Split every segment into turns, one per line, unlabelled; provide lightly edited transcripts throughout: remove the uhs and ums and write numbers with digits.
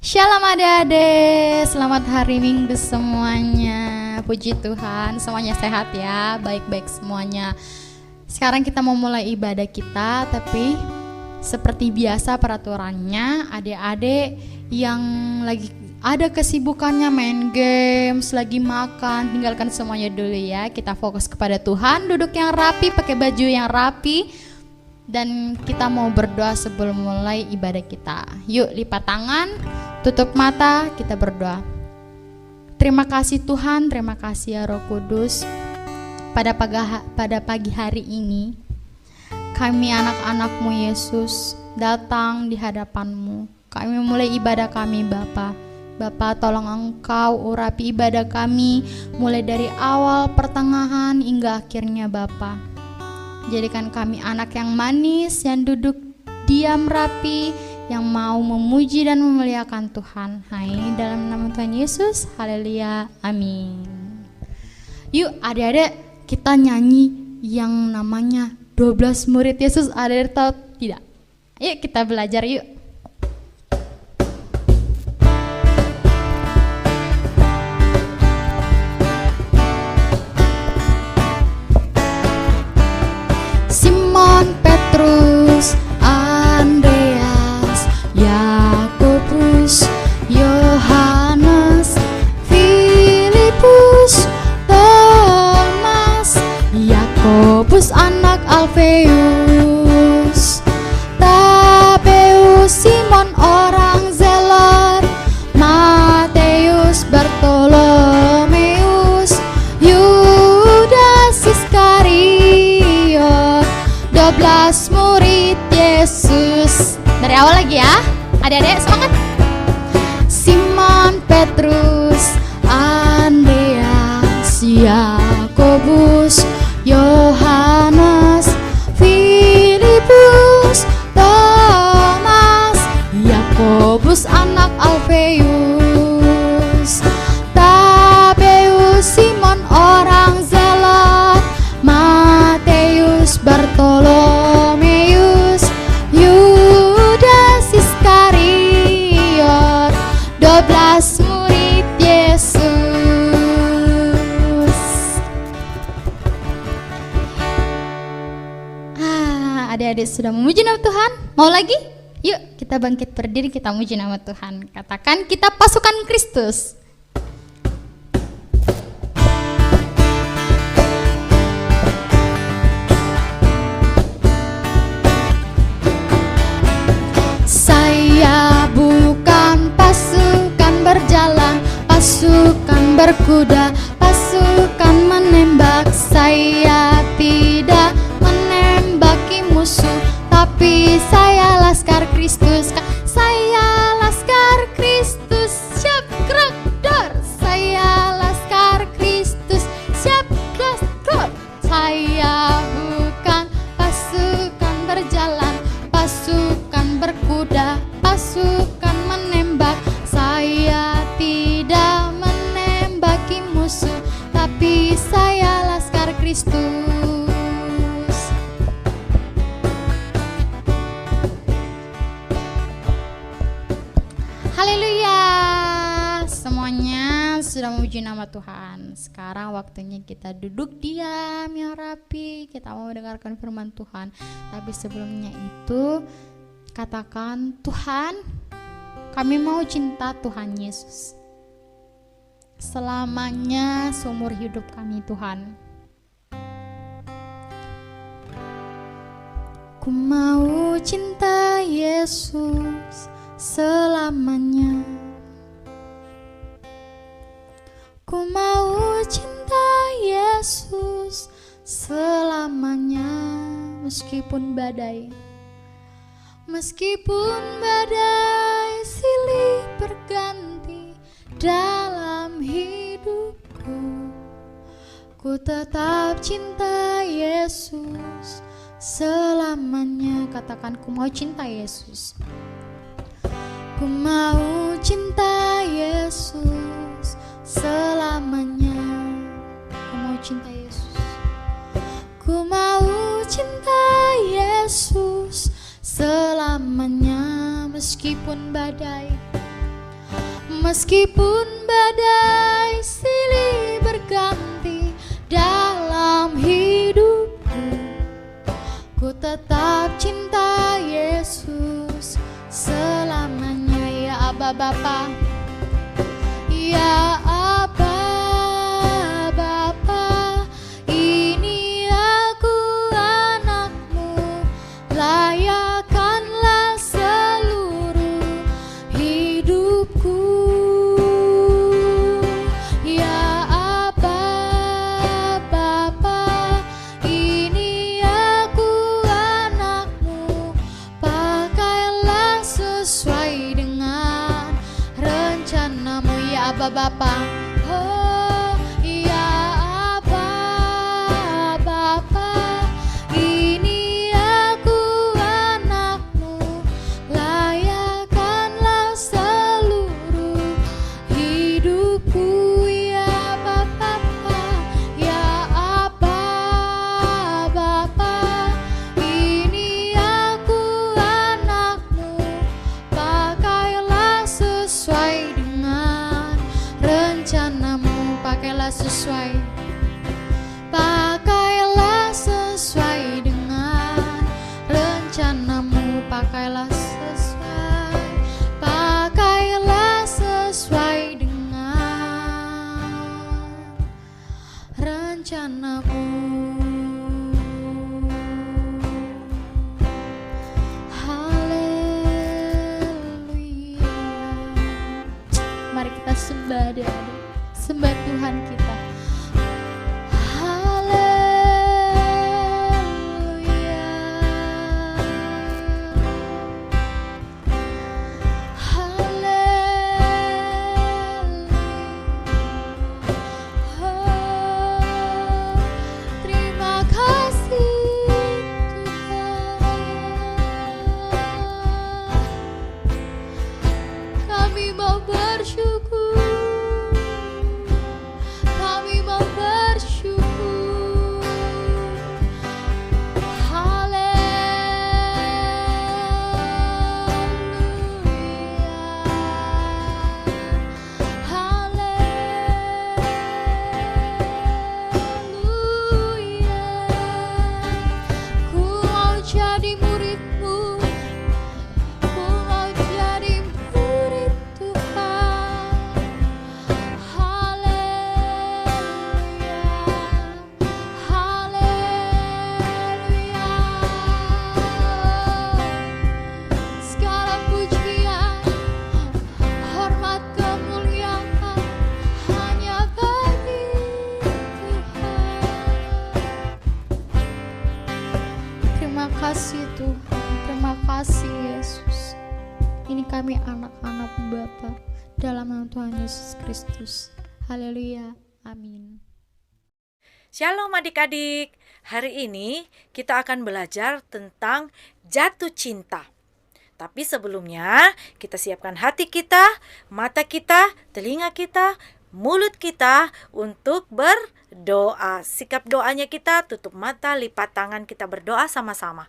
Shalom adik-adik, selamat hari Minggu semuanya. Puji Tuhan, semuanya sehat ya, baik-baik semuanya. Sekarang kita mau mulai ibadah kita, tapi seperti biasa peraturannya, adik-adik yang lagi ada kesibukannya main games, lagi makan, tinggalkan semuanya dulu ya. Kita fokus kepada Tuhan, duduk yang rapi, pakai baju yang rapi. Dan kita mau berdoa sebelum mulai ibadah kita. Yuk lipat tangan, tutup mata, kita berdoa. Terima kasih Tuhan, terima kasih ya Roh Kudus. Pada pagi hari ini, kami anak-anak-Mu Yesus datang di hadapan-Mu. Kami mulai ibadah kami Bapa. Bapa, tolong Engkau urapi ibadah kami mulai dari awal, pertengahan hingga akhirnya Bapa. Jadikan kami anak yang manis, yang duduk diam rapi, yang mau memuji dan memuliakan Tuhan. Hai, dalam nama Tuhan Yesus, haleluya, amin. Yuk adik-adik, kita nyanyi yang namanya 12 murid Yesus. Adik-adik tahu tidak? Yuk kita belajar yuk. Simon Petrus, Andreas, Yakobus, Yohanes, Filipus, Thomas, Yakobus anak Alfeus, Tabeus, Simon orang Zelot, Mateus, Bartolomeus, Yudas Iskariot, 12 murid Yesus. Dari awal lagi ya, adik-adik semangat. Simon Petrus, Andreas, Yakobus, Yohanes, Filipus, Thomas, Yakobus anak Alfeus, Tabeus, Simon orang Zelot, Mateus, Bartolomeus, Yudas Iskariot, 12 murid Yesus. Adik-adik sudah memuji nama Tuhan? Mau lagi? Yuk kita bangkit berdiri, kita muji nama Tuhan. Katakan, kita pasukan Kristus. Saya bukan pasukan berjalan, pasukan berkuda, pasukan menembak. Saya tidak menembaki musuh, tapi saya laskar Kristus. Saya laskar Kristus, siap gerak dor. Saya laskar Kristus, siap gerak dor. Saya bukan pasukan berjalan, pasukan berkuda, pasukan menembak. Saya tidak menembaki musuh, tapi saya laskar Kristus. Haleluya. Semuanya sudah memuji nama Tuhan. Sekarang waktunya kita duduk diam yang rapi. Kita mau mendengarkan firman Tuhan. Tapi sebelumnya itu katakan, Tuhan, kami mau cinta Tuhan Yesus selamanya seumur hidup kami Tuhan. Ku mau cinta Yesus selamanya. Ku mau cinta Yesus selamanya, meskipun badai. Meskipun badai silih berganti dalam hidupku, ku tetap cinta Yesus selamanya. Katakan, ku mau cinta Yesus. Ku mau cinta Yesus selamanya. Ku mau cinta Yesus. Ku mau cinta Yesus selamanya, meskipun badai. Meskipun badai silih berganti dalam hidupku, ku tetap cinta Yesus selamanya. Ya Aba Bapa, ya Aba Bapa, ini aku anakmu, layakkanlah seluruh hidupku. Ya Aba Bapa, ini aku anakmu, pakailah sesuai dengan rencanamu. Ya Aba Bapa, oh ya Aba Bapa, ini aku anakmu, layakkanlah seluruh hidupku. Ya Aba Bapa, ya Aba Bapa, ini aku anakmu, pakailah sesuai dengan rencanamu. Pakailah sesuai, pakailah sesuai dengan rencanamu. Pakailah sesuai, pakailah sesuai dengan rencanamu. Haleluya. Mari kita sembah adik-adik, sembah Tuhan kita. Haleluya. Haleluya. Oh, terima kasih Tuhan. Kami mau bersyukur, kami mau bersyukur. Haleluya. Ku mau jadi murid-Mu, ku mau jadi murid Tuhan. Haleluya, haleluya. Segala pujian, hormat, kemuliaan hanya bagi Tuhan. Terima kasih Tuhan, terima kasih Yesus. Ini kami anak-anak Bapa dalam nama Tuhan Yesus Kristus. Haleluya, amin.
Shalom adik-adik, hari ini kita akan belajar tentang jatuh cinta. Tapi sebelumnya kita siapkan hati kita, mata kita, telinga kita, mulut kita untuk berdoa. Sikap doanya kita tutup mata, lipat tangan, kita berdoa sama-sama.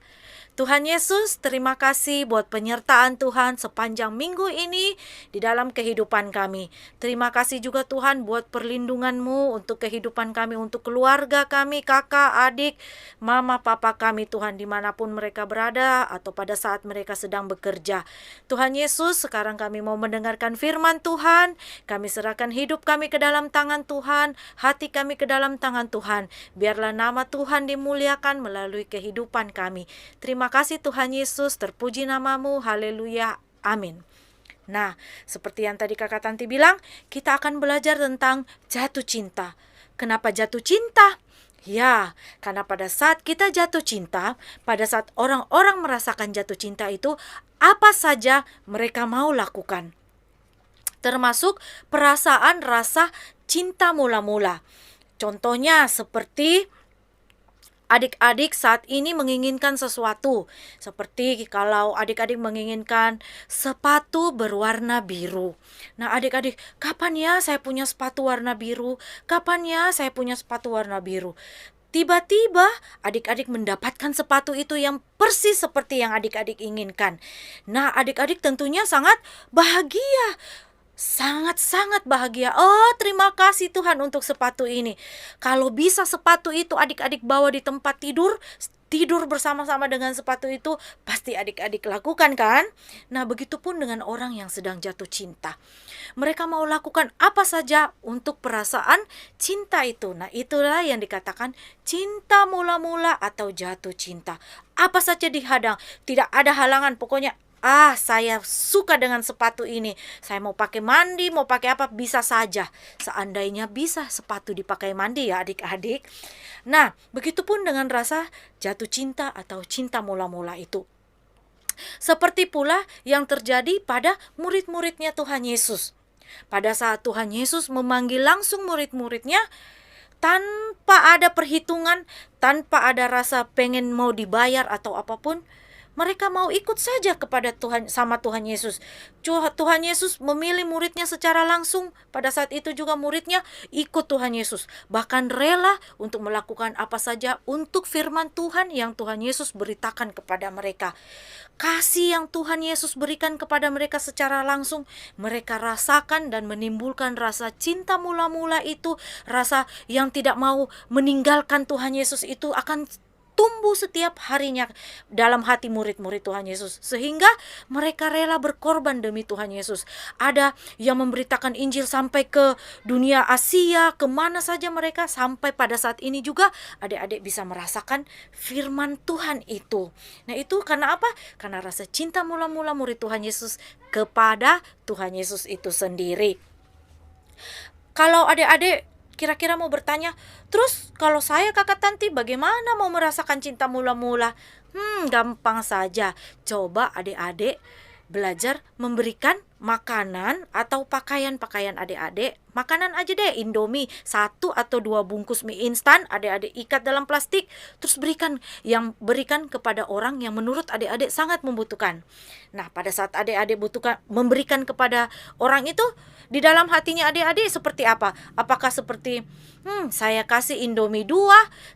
Tuhan Yesus, terima kasih buat penyertaan Tuhan sepanjang minggu ini di dalam kehidupan kami. Terima kasih juga Tuhan buat perlindungan-Mu untuk kehidupan kami, untuk keluarga kami, kakak, adik, mama, papa kami Tuhan, dimanapun mereka berada atau pada saat mereka sedang bekerja. Tuhan Yesus, sekarang kami mau mendengarkan firman Tuhan. Kami serahkan hidup kami ke dalam tangan Tuhan, hati kami ke dalam tangan Tuhan. Biarlah nama Tuhan dimuliakan melalui kehidupan kami. Terima kasih Tuhan Yesus, terpuji namamu, haleluya, amin. Nah, seperti yang tadi kakak Tanti bilang, kita akan belajar tentang jatuh cinta. Kenapa jatuh cinta? Ya, karena pada saat kita jatuh cinta, pada saat orang-orang merasakan jatuh cinta itu, apa saja mereka mau lakukan. Termasuk perasaan rasa cinta mula-mula. Contohnya seperti adik-adik saat ini menginginkan sesuatu. Seperti kalau adik-adik menginginkan sepatu berwarna biru. Nah adik-adik, kapan ya saya punya sepatu warna biru? Kapan ya saya punya sepatu warna biru? Tiba-tiba adik-adik mendapatkan sepatu itu yang persis seperti yang adik-adik inginkan. Nah adik-adik tentunya sangat bahagia. sangat-sangat bahagia. Oh, terima kasih Tuhan untuk sepatu ini. Kalau bisa sepatu itu adik-adik bawa di tempat tidur, tidur bersama-sama dengan sepatu itu, pasti adik-adik lakukan kan? Nah, begitupun dengan orang yang sedang jatuh cinta. Mereka mau lakukan apa saja untuk perasaan cinta itu. Nah, itulah yang dikatakan cinta mula-mula atau jatuh cinta. Apa saja dihadang, tidak ada halangan, pokoknya saya suka dengan sepatu ini. Saya mau pakai mandi, mau pakai apa, bisa saja. Seandainya bisa sepatu dipakai mandi ya adik-adik. Nah, begitupun dengan rasa jatuh cinta atau cinta mula-mula itu. Seperti pula yang terjadi pada murid-muridnya Tuhan Yesus. Pada saat Tuhan Yesus memanggil langsung murid-muridnya, tanpa ada perhitungan, tanpa ada rasa pengen mau dibayar atau apapun, mereka mau ikut saja kepada Tuhan, sama Tuhan Yesus. Tuhan Yesus memilih muridnya secara langsung. Pada saat itu juga muridnya ikut Tuhan Yesus. Bahkan rela untuk melakukan apa saja untuk firman Tuhan yang Tuhan Yesus beritakan kepada mereka. Kasih yang Tuhan Yesus berikan kepada mereka secara langsung, mereka rasakan dan menimbulkan rasa cinta mula-mula itu. Rasa yang tidak mau meninggalkan Tuhan Yesus itu akan tumbuh setiap harinya dalam hati murid-murid Tuhan Yesus, sehingga mereka rela berkorban demi Tuhan Yesus. Ada yang memberitakan Injil sampai ke dunia Asia, kemana saja mereka, sampai pada saat ini juga adik-adik bisa merasakan firman Tuhan itu. Nah, itu karena apa? Karena rasa cinta mula-mula murid Tuhan Yesus kepada Tuhan Yesus itu sendiri. Kalau adik-adik kira-kira mau bertanya, terus kalau saya kakak Tanti bagaimana mau merasakan cinta mula-mula? Gampang saja. Coba adik-adik belajar memberikan makanan atau pakaian-pakaian adik-adik. Makanan aja deh, Indomie 1 atau 2 bungkus mie instan, adik-adik ikat dalam plastik, terus berikan kepada orang yang menurut adik-adik sangat membutuhkan. Nah, pada saat adik-adik memberikan kepada orang itu, di dalam hatinya adik-adik seperti apa? Apakah seperti saya kasih Indomie 2,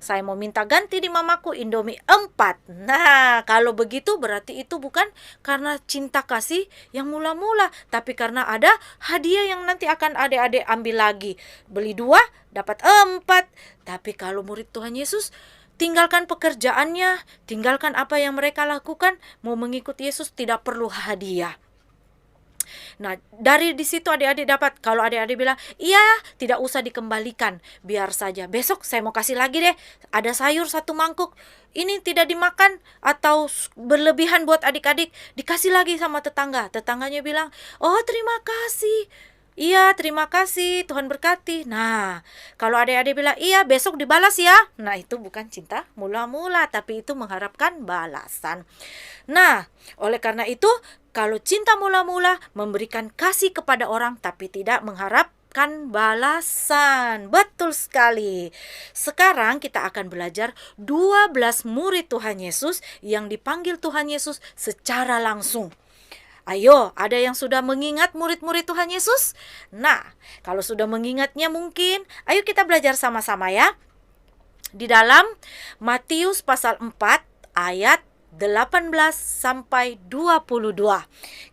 saya mau minta ganti di mamaku Indomie 4. Nah, kalau begitu berarti itu bukan karena cinta kasih yang mula-mula, tapi karena ada hadiah yang nanti akan adik-adik ambil lagi. Beli 2, dapat 4. Tapi kalau murid Tuhan Yesus tinggalkan pekerjaannya, tinggalkan apa yang mereka lakukan, mau mengikut Yesus tidak perlu hadiah. Nah, dari di situ adik-adik dapat, kalau adik-adik bilang, iya tidak usah dikembalikan, biar saja. Besok saya mau kasih lagi deh, ada sayur 1 mangkuk, ini tidak dimakan atau berlebihan buat adik-adik, dikasih lagi sama tetangga. Tetangganya bilang, oh terima kasih. Iya, terima kasih, Tuhan berkati. Nah, kalau adik-adik bilang, iya besok dibalas ya. Nah, itu bukan cinta mula-mula, tapi itu mengharapkan balasan. Nah, oleh karena itu, kalau cinta mula-mula memberikan kasih kepada orang tapi tidak mengharapkan balasan. Betul sekali. Sekarang kita akan belajar 12 murid Tuhan Yesus yang dipanggil Tuhan Yesus secara langsung. Ayo, ada yang sudah mengingat murid-murid Tuhan Yesus? Nah, kalau sudah mengingatnya mungkin, ayo kita belajar sama-sama ya. Di dalam Matius pasal 4 ayat 18 sampai 22.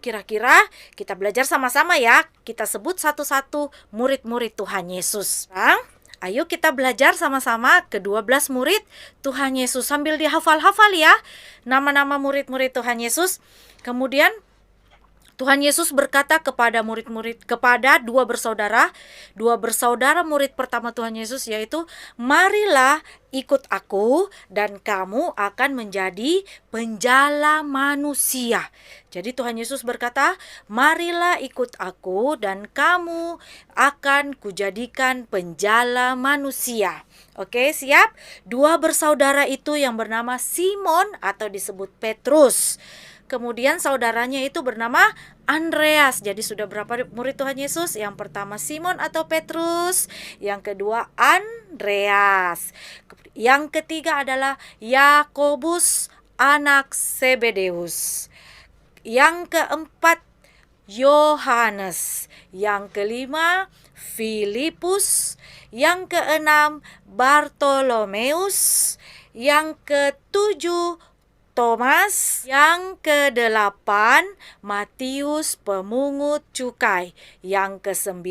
Kira-kira kita belajar sama-sama ya. Kita sebut satu-satu murid-murid Tuhan Yesus. Ayo kita belajar sama-sama ke-12 murid Tuhan Yesus. Sambil dihafal-hafal ya nama-nama murid-murid Tuhan Yesus. Kemudian Tuhan Yesus berkata kepada kepada dua bersaudara murid pertama Tuhan Yesus, yaitu, marilah ikut aku dan kamu akan menjadi penjala manusia. Jadi Tuhan Yesus berkata, marilah ikut aku dan kamu akan kujadikan penjala manusia. Oke, siap? 2 bersaudara itu yang bernama Simon atau disebut Petrus. Kemudian saudaranya itu bernama Andreas. Jadi sudah berapa murid Tuhan Yesus? Yang pertama Simon atau Petrus, yang kedua Andreas, yang ketiga adalah Yakobus anak Zebedeus, yang keempat Yohanes, yang kelima Filipus, yang keenam Bartolomeus, yang ketujuh Thomas. Yang ke-8 Matius pemungut cukai. Yang ke-9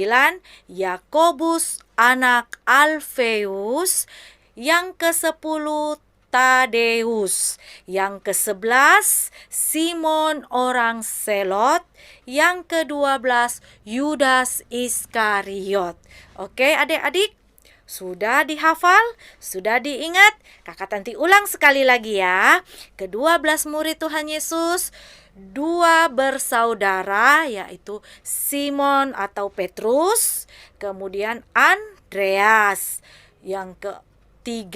Yakobus anak Alfeus. Yang ke-10 Tadeus. Yang ke-11 Simon orang Selot. Yang ke-12 Yudas Iskariot. Oke adik-adik, sudah dihafal? Sudah diingat? Kakak Tanti ulang sekali lagi ya. Ke-12 murid Tuhan Yesus, 2 bersaudara yaitu Simon atau Petrus, kemudian Andreas. Yang ke-3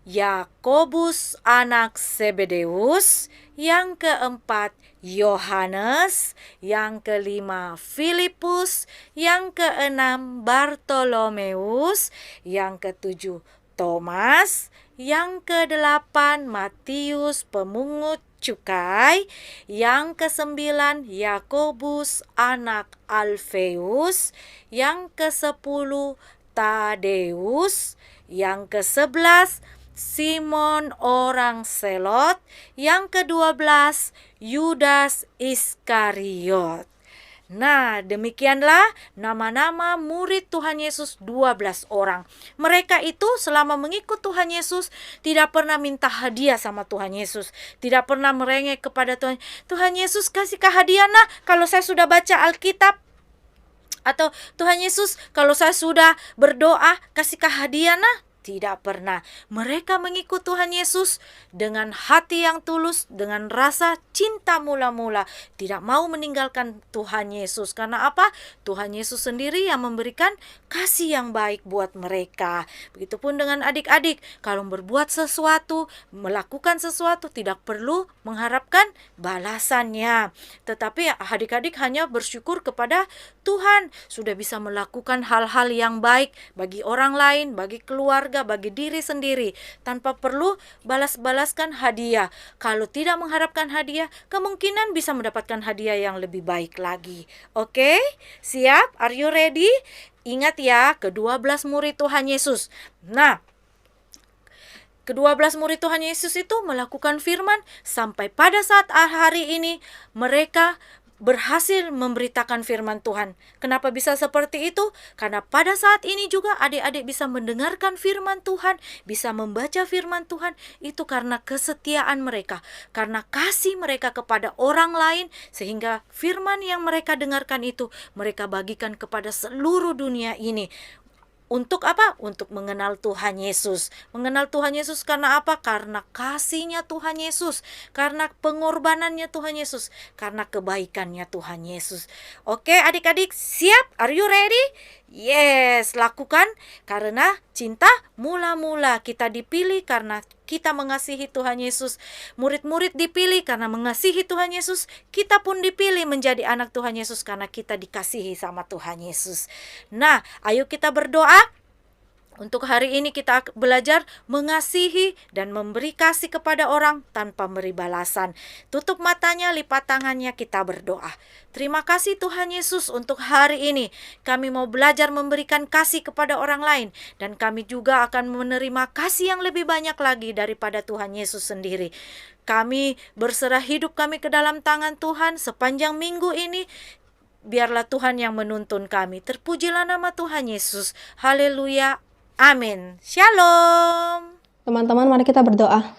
Yakobus anak Zebedeus. Yang ke-4 Yohanes. Yang ke-5 Filipus. Yang ke-6 Bartolomeus. Yang ke-7 Thomas. Yang ke-8 Matius pemungut cukai. Yang ke-9 Yakobus anak Alfeus. Yang ke-10 Tadeus. Yang ke-11 Simon orang Selot. Yang ke-12 Yudas Iskariot. Nah, demikianlah nama-nama murid Tuhan Yesus 12 orang. Mereka itu selama mengikut Tuhan Yesus tidak pernah minta hadiah sama Tuhan Yesus. Tidak pernah merengek kepada Tuhan. Tuhan Yesus kasihkah hadiah nah kalau saya sudah baca Alkitab? Atau Tuhan Yesus kalau saya sudah berdoa kasihkah hadiah nah? Tidak pernah. Mereka mengikut Tuhan Yesus dengan hati yang tulus, dengan rasa cinta mula-mula. Tidak mau meninggalkan Tuhan Yesus. Karena apa? Tuhan Yesus sendiri yang memberikan kasih yang baik buat mereka. Begitupun dengan adik-adik. Kalau berbuat sesuatu, melakukan sesuatu, tidak perlu mengharapkan balasannya. Tetapi adik-adik hanya bersyukur kepada Tuhan. Sudah bisa melakukan hal-hal yang baik bagi orang lain, bagi keluarga, bagi diri sendiri tanpa perlu balas-balaskan hadiah. Kalau tidak mengharapkan hadiah, kemungkinan bisa mendapatkan hadiah yang lebih baik lagi. Oke? Siap? Are you ready? Ingat ya, ke-12 murid Tuhan Yesus. Nah, ke-12 murid Tuhan Yesus itu melakukan firman sampai pada saat hari ini mereka berhasil memberitakan firman Tuhan. Kenapa bisa seperti itu? Karena pada saat ini juga adik-adik bisa mendengarkan firman Tuhan, bisa membaca firman Tuhan, itu karena kesetiaan mereka, karena kasih mereka kepada orang lain, sehingga firman yang mereka dengarkan itu mereka bagikan kepada seluruh dunia ini. Untuk apa? Untuk mengenal Tuhan Yesus. Mengenal Tuhan Yesus karena apa? Karena kasihnya Tuhan Yesus. Karena pengorbanannya Tuhan Yesus. Karena kebaikannya Tuhan Yesus. Oke adik-adik, siap? Are you ready? Yes, lakukan karena cinta mula-mula kita dipilih karena kita mengasihi Tuhan Yesus. Murid-murid dipilih karena mengasihi Tuhan Yesus. Kita pun dipilih menjadi anak Tuhan Yesus karena kita dikasihi sama Tuhan Yesus. Nah, ayo kita berdoa. Untuk hari ini kita belajar mengasihi dan memberi kasih kepada orang tanpa beri balasan. Tutup matanya, lipat tangannya, kita berdoa. Terima kasih Tuhan Yesus untuk hari ini. Kami mau belajar memberikan kasih kepada orang lain. Dan kami juga akan menerima kasih yang lebih banyak lagi daripada Tuhan Yesus sendiri. Kami berserah hidup kami ke dalam tangan Tuhan sepanjang minggu ini. Biarlah Tuhan yang menuntun kami. Terpujilah nama Tuhan Yesus. Haleluya. Amin. Shalom.
Teman-teman, mari kita berdoa.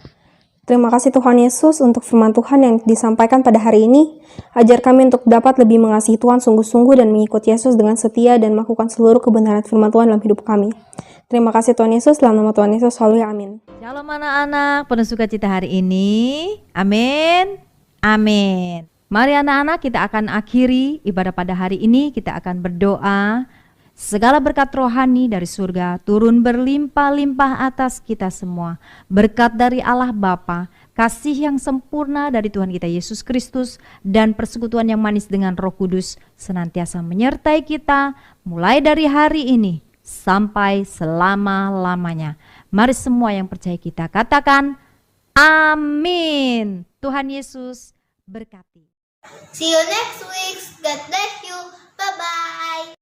Terima kasih Tuhan Yesus untuk firman Tuhan yang disampaikan pada hari ini. Ajar kami untuk dapat lebih mengasihi Tuhan sungguh-sungguh dan mengikut Yesus dengan setia dan melakukan seluruh kebenaran firman Tuhan dalam hidup kami. Terima kasih Tuhan Yesus, dalam nama Tuhan Yesus, haleluya, amin.
Shalom anak-anak, penuh sukacita hari ini. Amin. Amin. Mari anak-anak, kita akan akhiri ibadah pada hari ini. Kita akan berdoa. Segala berkat rohani dari surga turun berlimpah-limpah atas kita semua. Berkat dari Allah Bapa, kasih yang sempurna dari Tuhan kita Yesus Kristus, dan persekutuan yang manis dengan Roh Kudus senantiasa menyertai kita mulai dari hari ini sampai selama-lamanya. Mari semua yang percaya kita katakan amin. Tuhan Yesus berkati.
See you next week. God bless you. Bye-bye.